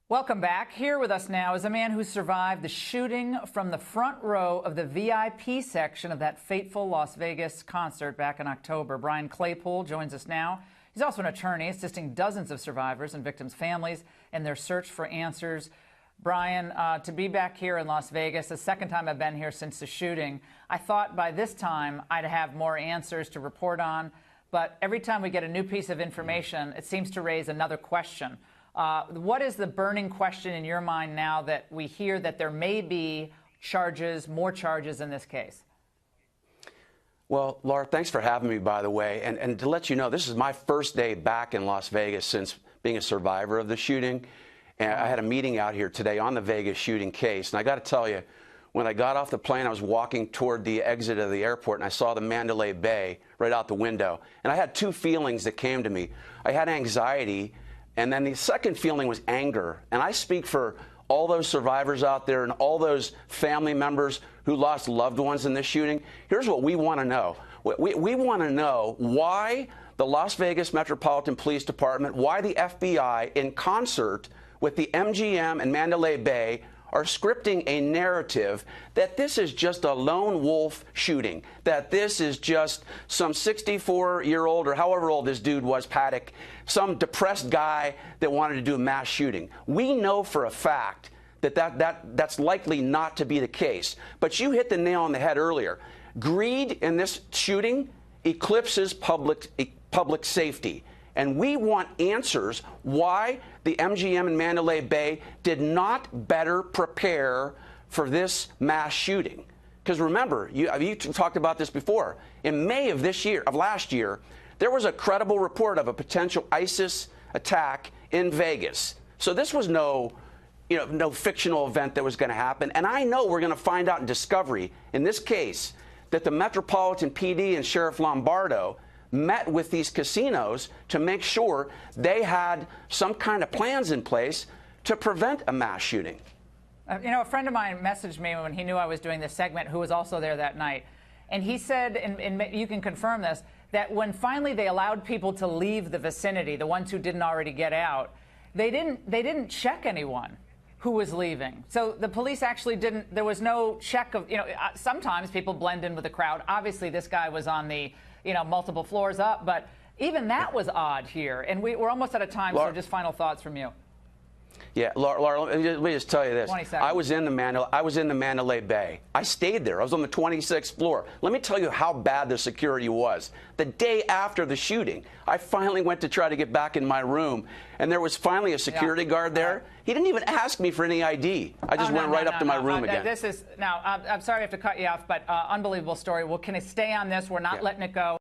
Welcome back. Here with us now is a man who survived the shooting from the front row of the VIP section of that fateful Las Vegas concert back in October. Brian Claypool joins us now. He's also an attorney assisting dozens of survivors and victims' families in their search for answers. Brian, to be back here in Las Vegas, the second time I've been here since the shooting, I thought by this time I'd have more answers to report on. But every time we get a new piece of information, it seems to raise another question. What is the burning question in your mind now that we hear that there may be charges, more charges in this case? Well, Laura, thanks for having me, by the way. And to let you know, this is my first day back in Las Vegas since being a survivor of the shooting. And I had a meeting out here today on the Vegas shooting case. And I got to tell you, when I got off the plane, I was walking toward the exit of the airport, and I saw the Mandalay Bay right out the window. And I had two feelings that came to me. I had anxiety, and then the second feeling was anger. And I speak for all those survivors out there and all those family members who lost loved ones in this shooting. Here's what we want to know. We want to know why the Las Vegas Metropolitan Police Department, why the FBI, in concert with the MGM and Mandalay Bay, are scripting a narrative that this is just a lone wolf shooting, that this is just some 64-year-old or however old this dude was, Paddock, some depressed guy that wanted to do a mass shooting. We know for a fact that's likely not to be the case. But you hit the nail on the head earlier. Greed in this shooting eclipses public safety. And we want answers why the MGM and Mandalay Bay did not better prepare for this mass shooting. Because remember, you talked about this before. In May of last year, there was a credible report of a potential ISIS attack in Vegas. So this was no fictional event that was going to happen. And I know we're going to find out in discovery in this case that the Metropolitan PD and Sheriff Lombardo met with these casinos to make sure they had some kind of plans in place to prevent a mass shooting. A friend of mine messaged me when he knew I was doing this segment, who was also there that night. And he said, and you can confirm this, that when finally they allowed people to leave the vicinity, the ones who didn't already get out, they didn't check anyone who was leaving. So the police actually didn't, there was no check of, sometimes people blend in with the crowd. Obviously, this guy was on the multiple floors up, but even that was odd here. And we're almost out of time, Laura, so just final thoughts from you. Yeah, Laura, let me just tell you this. 20 seconds. I was in the Mandalay Bay. I stayed there. I was on the 26th floor. Let me tell you how bad the security was. The day after the shooting, I finally went to try to get back in my room, and there was finally a security guard there. He didn't even ask me for any ID. I just went right up to my room again. I'm sorry I have to cut you off, but unbelievable story. Well, can I stay on this? We're not letting it go.